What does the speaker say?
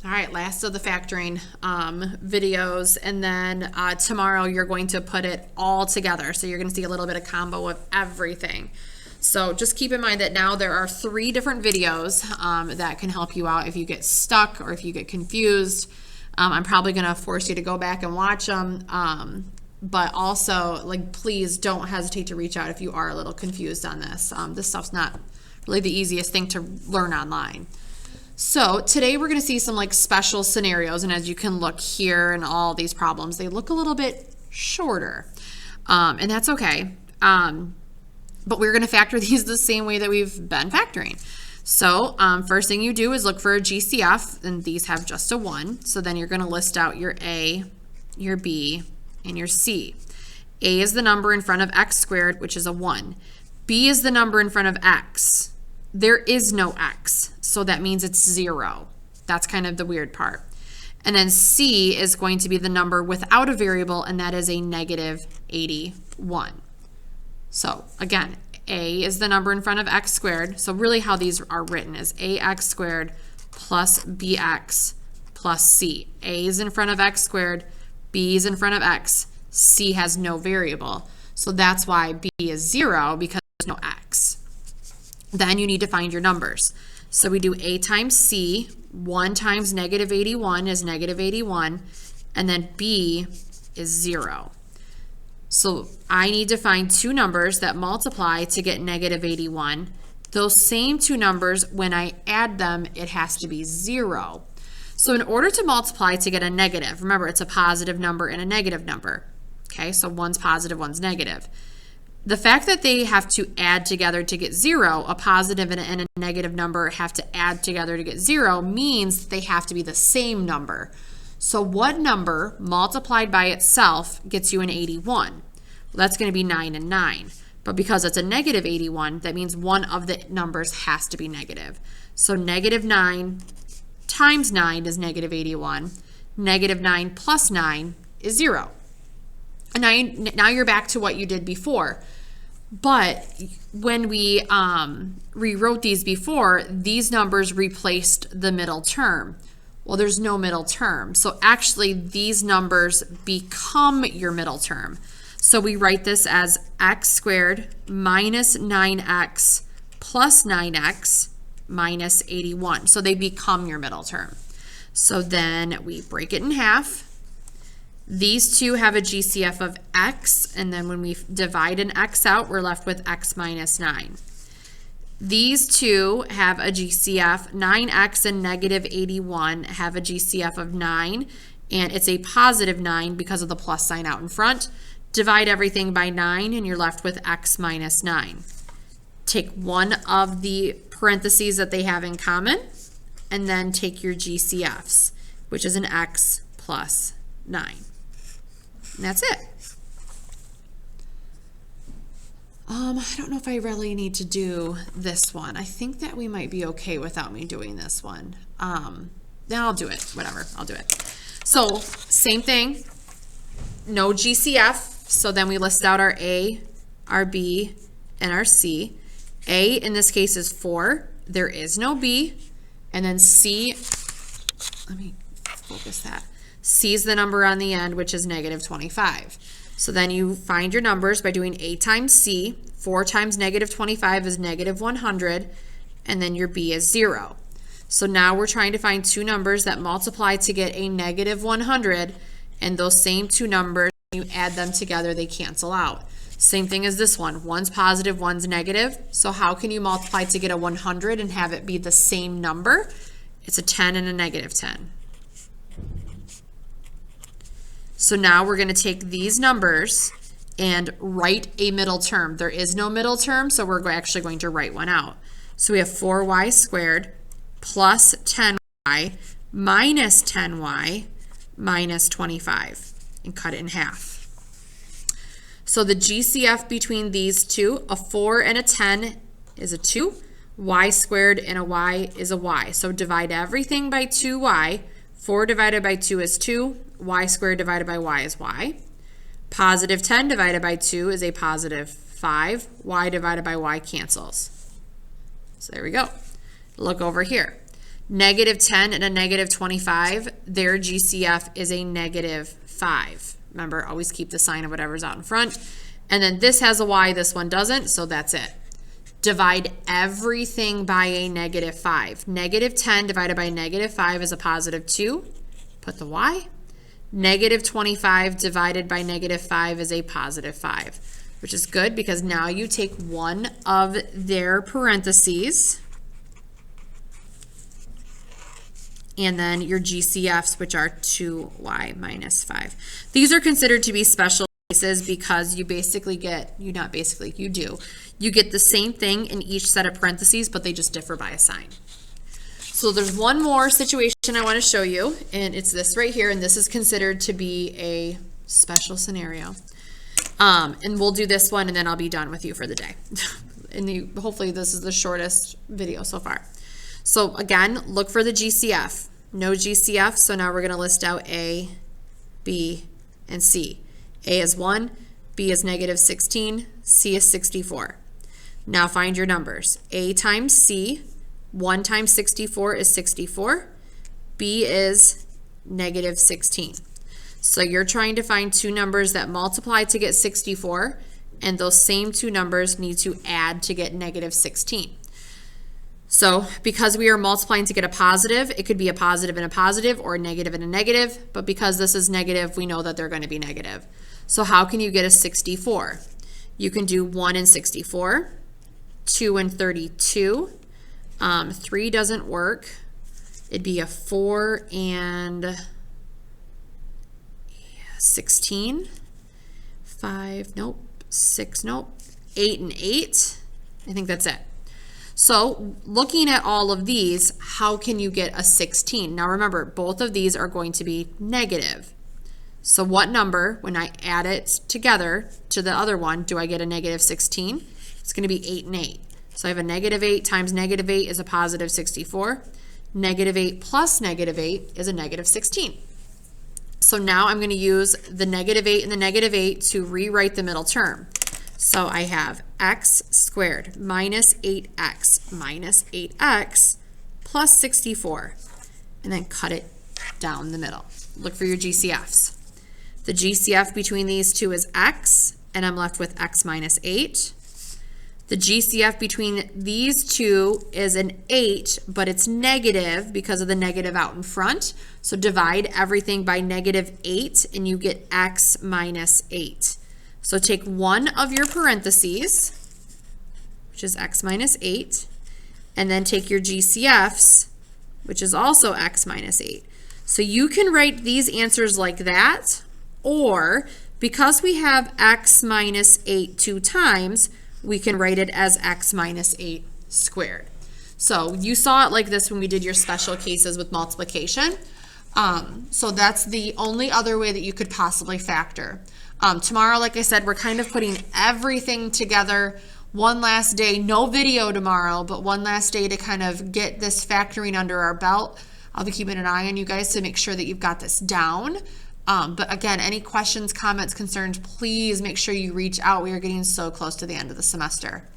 All right, last of the factoring videos, and then tomorrow you're going to put it all together. So you're going to see a little bit of combo of everything. So just keep in mind that now there are 3 different videos that can help you out if you get stuck or if you get confused. I'm probably going to force you to go back and watch them. But also, like, please don't hesitate to reach out if you are a little confused on this. This stuff's not really the easiest thing to learn online. So today we're going to see some like special scenarios, and as you can look here in all these problems, they look a little bit shorter, and that's okay. But we're going to factor these the same way that we've been factoring. So first thing you do is look for a GCF, and these have just a 1. So then you're going to list out your A, your B, and your C. A is the number in front of x squared, which is a 1. B is the number in front of x. There is no x, so that means it's 0. That's kind of the weird part. And then C is going to be the number without a variable, and that is a negative 81. So again, A is the number in front of x squared. So really how these are written is ax squared plus bx plus c. A is in front of x squared, B is in front of x, C has no variable. So that's why B is 0, because there's no x. Then you need to find your numbers. So we do A times C. 1 times negative 81 is negative 81. And then B is 0. So I need to find 2 numbers that multiply to get negative 81. Those same 2 numbers, when I add them, it has to be 0. So in order to multiply to get a negative, remember it's a positive number and a negative number. Okay, so one's positive, one's negative. The fact that they have to add together to get 0, a positive and a negative number have to add together to get 0, means they have to be the same number. So what number multiplied by itself gets you an 81? Well, that's going to be 9 and 9. But because it's a negative 81, that means one of the numbers has to be negative. So negative 9 times 9 is negative 81. Negative 9 plus 9 is 0. And now you're back to what you did before. But when we rewrote these before, these numbers replaced the middle term. Well, there's no middle term. So actually, these numbers become your middle term. So we write this as x squared minus 9x plus 9x minus 81. So they become your middle term. So then we break it in half. These 2 have a GCF of x, and then when we divide an x out, we're left with x minus 9. These 2 have a GCF, 9x and negative 81 have a GCF of 9, and it's a positive 9 because of the plus sign out in front. Divide everything by 9, and you're left with x minus 9. Take one of the parentheses that they have in common, and then take your GCFs, which is an x plus 9. And that's it. I don't know if I really need to do this one. I think that we might be okay without me doing this one. Then I'll do it. Whatever, I'll do it. So same thing, no GCF. So then we list out our A, our B, and our C. A in this case is 4. There is no B. And then C, let me focus that. C is the number on the end, which is negative 25. So then you find your numbers by doing A times C. 4 times negative 25 is negative 100, and then your B is 0. So now we're trying to find 2 numbers that multiply to get a negative 100, and those same 2 numbers, when you add them together, they cancel out. Same thing as this one. One's positive, one's negative. So how can you multiply to get a 100 and have it be the same number? It's a 10 and a negative 10. So now we're going to take these numbers and write a middle term. There is no middle term, so we're actually going to write one out. So we have 4y squared plus 10y minus 10y minus 25, and cut it in half. So the GCF between these 2, a 4 and a 10 is a 2. Y squared and a y is a y. So divide everything by 2y. 4 divided by 2 is 2. Y squared divided by y is y. Positive 10 divided by 2 is a positive 5. Y divided by y cancels. So there we go. Look over here. -10 and a -25, their GCF is a -5. Remember, always keep the sign of whatever's out in front. And then this has a y, this one doesn't, so that's it. Divide everything by a -5. -10 divided by -5 is a +2. Put the y. -25 divided by -5 is a +5, which is good because now you take one of their parentheses and then your GCFs, which are 2y minus 5. These are considered to be special cases because you basically get, you do. You get the same thing in each set of parentheses, but they just differ by a sign. So there's one more situation I want to show you, and it's this right here, and this is considered to be a special scenario. And we'll do this one, and then I'll be done with you for the day. Hopefully this is the shortest video so far. So again, look for the GCF. No GCF, so now we're going to list out A, B, and C. A is 1, B is -16, C is 64. Now find your numbers. A times C, 1 times 64 is 64. B is -16. So you're trying to find two numbers that multiply to get 64, and those same two numbers need to add to get -16. So because we are multiplying to get a positive, it could be a positive and a positive or a negative and a negative, but because this is negative, we know that they're going to be negative. So how can you get a 64? You can do 1 and 64, 2 and 32, 3 doesn't work. It'd be a 4 and 16, 5, nope, 6, nope, 8 and 8. I think that's it. So looking at all of these, how can you get a 16? Now remember, both of these are going to be negative. So what number, when I add it together to the other one, do I get a -16? It's going to be 8 and 8. So I have a -8 times -8 is a +64. -8 plus -8 is a -16. So now I'm going to use the -8 and the -8 to rewrite the middle term. So I have x squared minus 8x minus 8x plus 64, and then cut it down the middle. Look for your GCFs. The GCF between these two is x, and I'm left with x minus 8. The GCF between these two is an 8, but it's negative because of the negative out in front. So divide everything by -8, and you get x minus 8. So take one of your parentheses, which is x minus 8, and then take your GCFs, which is also x minus 8. So you can write these answers like that, or because we have x minus 8 two times, we can write it as x minus 8 squared. So you saw it like this when we did your special cases with multiplication. So that's the only other way that you could possibly factor. Tomorrow, like I said, we're kind of putting everything together. One last day, no video tomorrow, but one last day to kind of get this factoring under our belt. I'll be keeping an eye on you guys to make sure that you've got this down. But again, any questions, comments, concerns, please make sure you reach out. We are getting so close to the end of the semester.